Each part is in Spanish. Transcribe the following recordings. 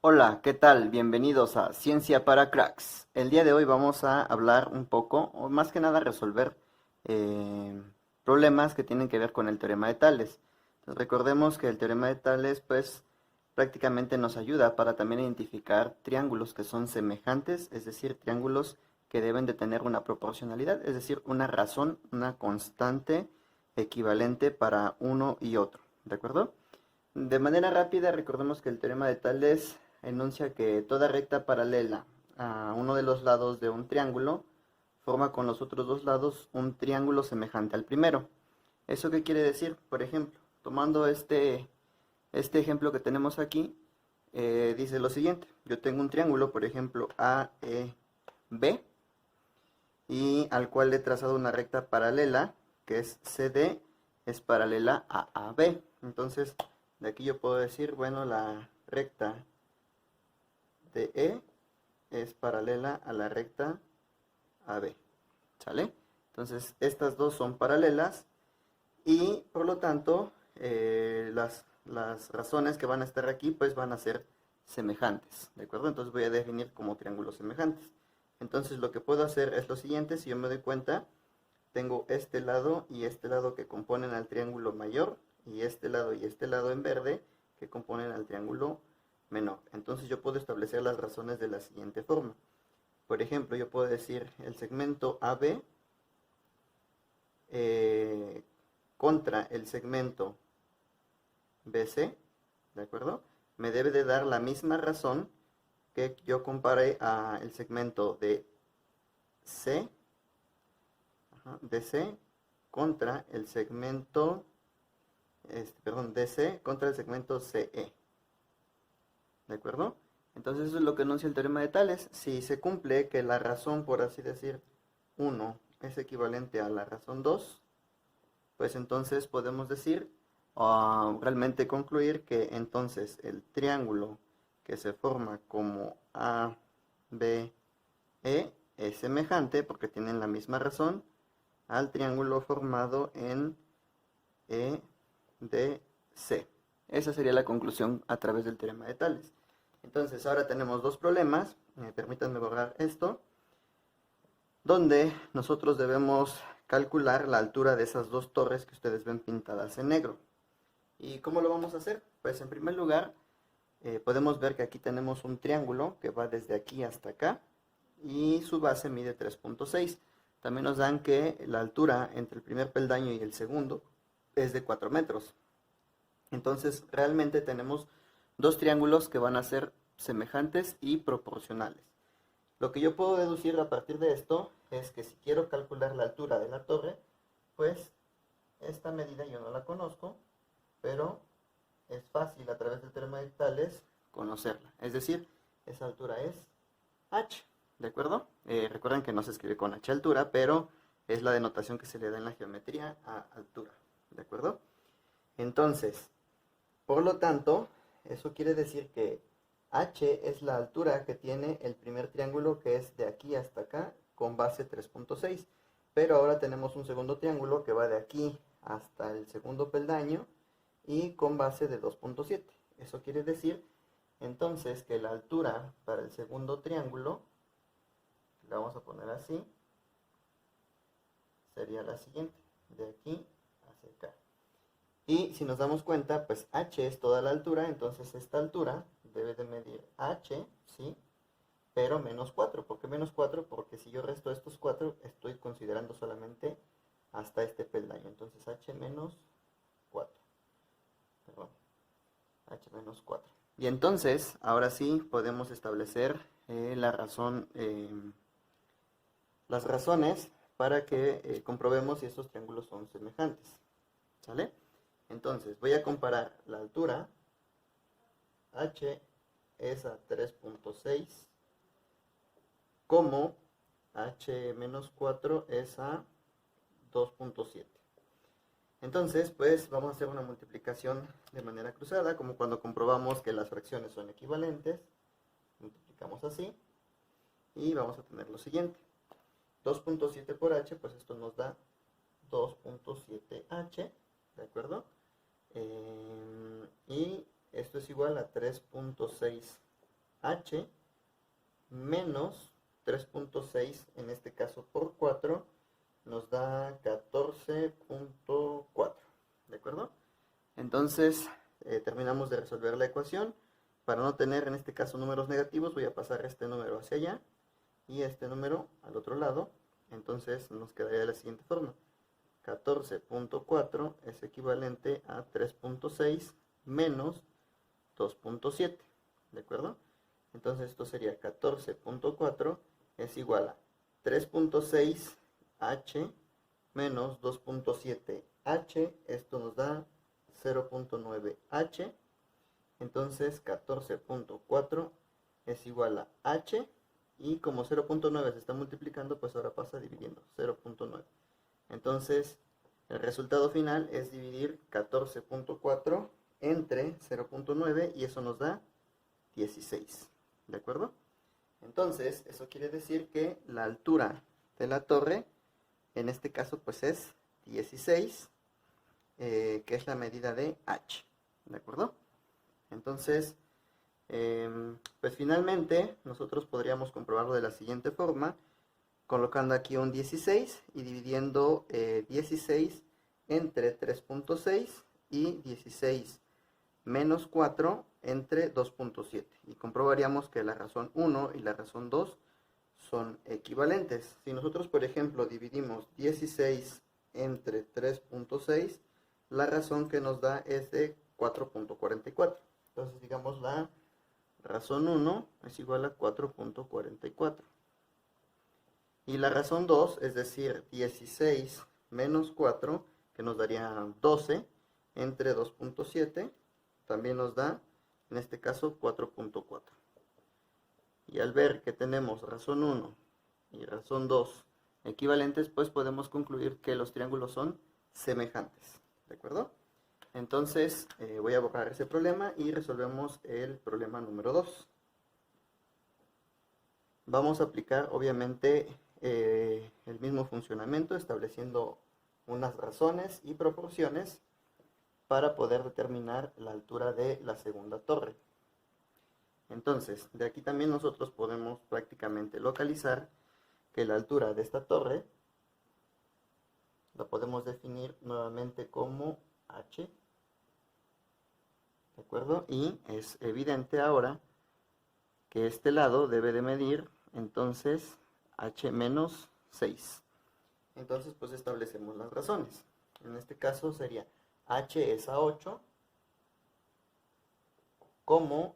Hola, ¿qué tal? Bienvenidos a Ciencia para Cracks. El día de hoy vamos a hablar un poco, o más que nada resolver eh, problemas que tienen que ver con el teorema de Tales. Entonces, recordemos que el teorema de Tales, pues, prácticamente nos ayuda para también identificar triángulos que son semejantes, es decir, triángulos que deben de tener una proporcionalidad, es decir, una razón, una constante equivalente para uno y otro, ¿de acuerdo? De manera rápida, recordemos que el teorema de Tales enuncia que toda recta paralela a uno de los lados de un triángulo forma con los otros dos lados un triángulo semejante al primero. ¿Eso qué quiere decir? Por ejemplo, tomando este ejemplo que tenemos aquí, dice lo siguiente. Yo tengo un triángulo, por ejemplo, AEB, y al cual le he trazado una recta paralela, que es CD, es paralela a AB. Entonces, de aquí yo puedo decir, bueno, la recta DE es paralela a la recta AB. ¿Sale? Entonces, estas dos son paralelas y por lo tanto, las razones que van a estar aquí, pues van a ser semejantes. ¿De acuerdo? Entonces voy a definir como triángulos semejantes. Entonces, lo que puedo hacer es lo siguiente, si yo me doy cuenta, tengo este lado y este lado que componen al triángulo mayor y este lado en verde que componen al triángulo menor. Entonces yo puedo establecer las razones de la siguiente forma. Por ejemplo, yo puedo decir el segmento AB eh, contra el segmento BC, ¿de acuerdo? Me debe de dar la misma razón que yo compare a el segmento de C, DC contra el segmento perdón, DC contra el segmento CE. ¿De acuerdo? Entonces eso es lo que enuncia el teorema de Tales. Si se cumple que la razón, por así decir, 1 es equivalente a la razón 2, pues entonces podemos decir, o realmente concluir que entonces el triángulo que se forma como ABE es semejante, porque tienen la misma razón, al triángulo formado en EDC. Esa sería la conclusión a través del teorema de Tales. Entonces, ahora tenemos dos problemas. Permítanme borrar esto. Donde nosotros debemos calcular la altura de esas dos torres que ustedes ven pintadas en negro. ¿Y cómo lo vamos a hacer? Pues en primer lugar, podemos ver que aquí tenemos un triángulo que va desde aquí hasta acá y su base mide 3.6. También nos dan que la altura entre el primer peldaño y el segundo es de 4 metros. Entonces, realmente tenemos dos triángulos que van a ser semejantes y proporcionales. Lo que yo puedo deducir a partir de esto es que si quiero calcular la altura de la torre, pues esta medida yo no la conozco, pero es fácil a través del teorema de Tales conocerla. Es decir, esa altura es h, ¿de acuerdo? Recuerden que no se escribe con h altura, pero es la denotación que se le da en la geometría a altura, ¿de acuerdo? Entonces, por lo tanto, eso quiere decir que h es la altura que tiene el primer triángulo, que es de aquí hasta acá con base 3.6. Pero ahora tenemos un segundo triángulo que va de aquí hasta el segundo peldaño y con base de 2.7. Eso quiere decir entonces que la altura para el segundo triángulo, la vamos a poner así, sería la siguiente, de aquí hacia acá. Y si nos damos cuenta, pues h es toda la altura, entonces esta altura debe de medir h, ¿sí? Pero menos 4. ¿Por qué menos 4? Porque si yo resto estos 4, estoy considerando solamente hasta este peldaño. Entonces h menos 4. Perdón, h menos 4. Y entonces, ahora sí, podemos establecer la razón, las razones para que comprobemos si estos triángulos son semejantes. ¿Sale? Entonces, voy a comparar la altura. H es a 3.6 como H menos 4 es a 2.7. Entonces, pues vamos a hacer una multiplicación de manera cruzada, como cuando comprobamos que las fracciones son equivalentes. Multiplicamos así y vamos a tener lo siguiente. 2.7 por h, pues esto nos da 2.7h, ¿de acuerdo? Y esto es igual a 3.6 h menos 3.6, en este caso por 4, nos da 14.4, ¿de acuerdo? Entonces, terminamos de resolver la ecuación. Para no tener en este caso números negativos, voy a pasar este número hacia allá y este número al otro lado. Entonces nos quedaría de la siguiente forma: 14.4 es equivalente a 3.6 menos 2.7, ¿de acuerdo? Entonces esto sería 14.4 es igual a 3.6h menos 2.7h, esto nos da 0.9h. Entonces 14.4 es igual a h, y como 0.9 se está multiplicando, pues ahora pasa dividiendo 0.9. Entonces el resultado final es dividir 14.4 entre 0.9 y eso nos da 16, ¿de acuerdo? Entonces eso quiere decir que la altura de la torre en este caso pues es 16, que es la medida de h, ¿de acuerdo? Entonces, pues finalmente nosotros podríamos comprobarlo de la siguiente forma, colocando aquí un 16 y dividiendo 16 entre 3.6 y 16 menos 4 entre 2.7. Y comprobaríamos que la razón 1 y la razón 2 son equivalentes. Si nosotros, por ejemplo, dividimos 16 entre 3.6, la razón que nos da es de 4.44. Entonces, digamos, la razón 1 es igual a 4.44. Y la razón 2, es decir, 16 menos 4, que nos daría 12, entre 2.7, también nos da, en este caso, 4.4. Y al ver que tenemos razón 1 y razón 2 equivalentes, pues podemos concluir que los triángulos son semejantes, ¿de acuerdo? Entonces voy a borrar ese problema y resolvemos el problema número 2. Vamos a aplicar obviamente el mismo funcionamiento, estableciendo unas razones y proporciones para poder determinar la altura de la segunda torre. Entonces, de aquí también nosotros podemos prácticamente localizar que la altura de esta torre la podemos definir nuevamente como h, ¿de acuerdo? Y es evidente ahora que este lado debe de medir entonces h menos 6. Entonces pues establecemos las razones. En este caso sería h es a 8, como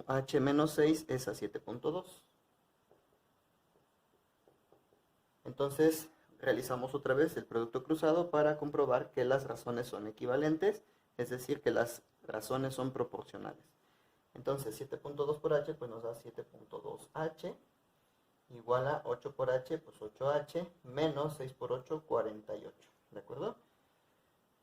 h menos 6 es a 7.2. Entonces realizamos otra vez el producto cruzado para comprobar que las razones son equivalentes, es decir, que las razones son proporcionales. Entonces 7.2 por h pues nos da 7.2h, igual a 8 por h, pues 8h, menos 6 por 8, 48, ¿de acuerdo?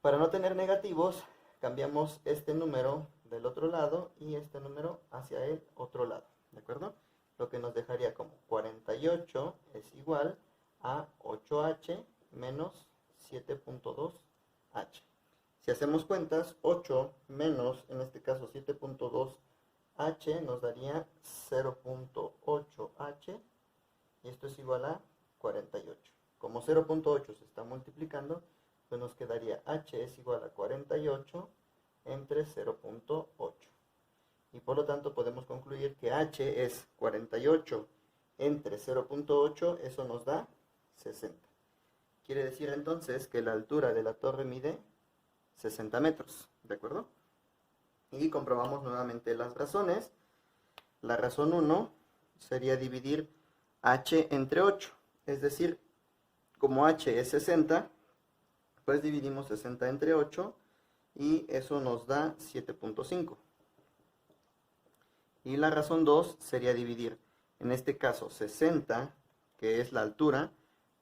Para no tener negativos, cambiamos este número del otro lado y este número hacia el otro lado, ¿de acuerdo? Lo que nos dejaría como 48 es igual a 8h menos 7.2h. Si hacemos cuentas, 8 menos, en este caso 7.2h, nos daría 0.8h, y esto es igual a 48. Como 0.8 se está multiplicando, pues nos quedaría h es igual a 48 entre 0.8. Y por lo tanto podemos concluir que h es 48 entre 0.8, eso nos da 60. Quiere decir entonces que la altura de la torre mide 60 metros, ¿de acuerdo? Y comprobamos nuevamente las razones. La razón 1 sería dividir h entre 8, es decir, como h es 60, pues dividimos 60 entre 8 y eso nos da 7.5. Y la razón 2 sería dividir, en este caso 60, que es la altura,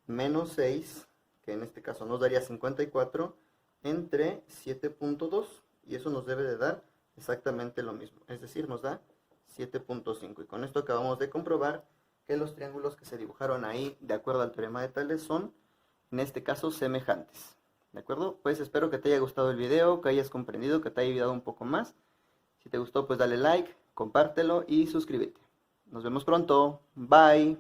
menos 6, que en este caso nos daría 54, entre 7.2, y eso nos debe de dar exactamente lo mismo, es decir, nos da 7.5. Y con esto acabamos de comprobar que los triángulos que se dibujaron ahí, de acuerdo al teorema de Tales, son, en este caso, semejantes. ¿De acuerdo? Pues espero que te haya gustado el video, que hayas comprendido, que te haya ayudado un poco más. Si te gustó, pues dale like, compártelo y suscríbete. Nos vemos pronto. Bye.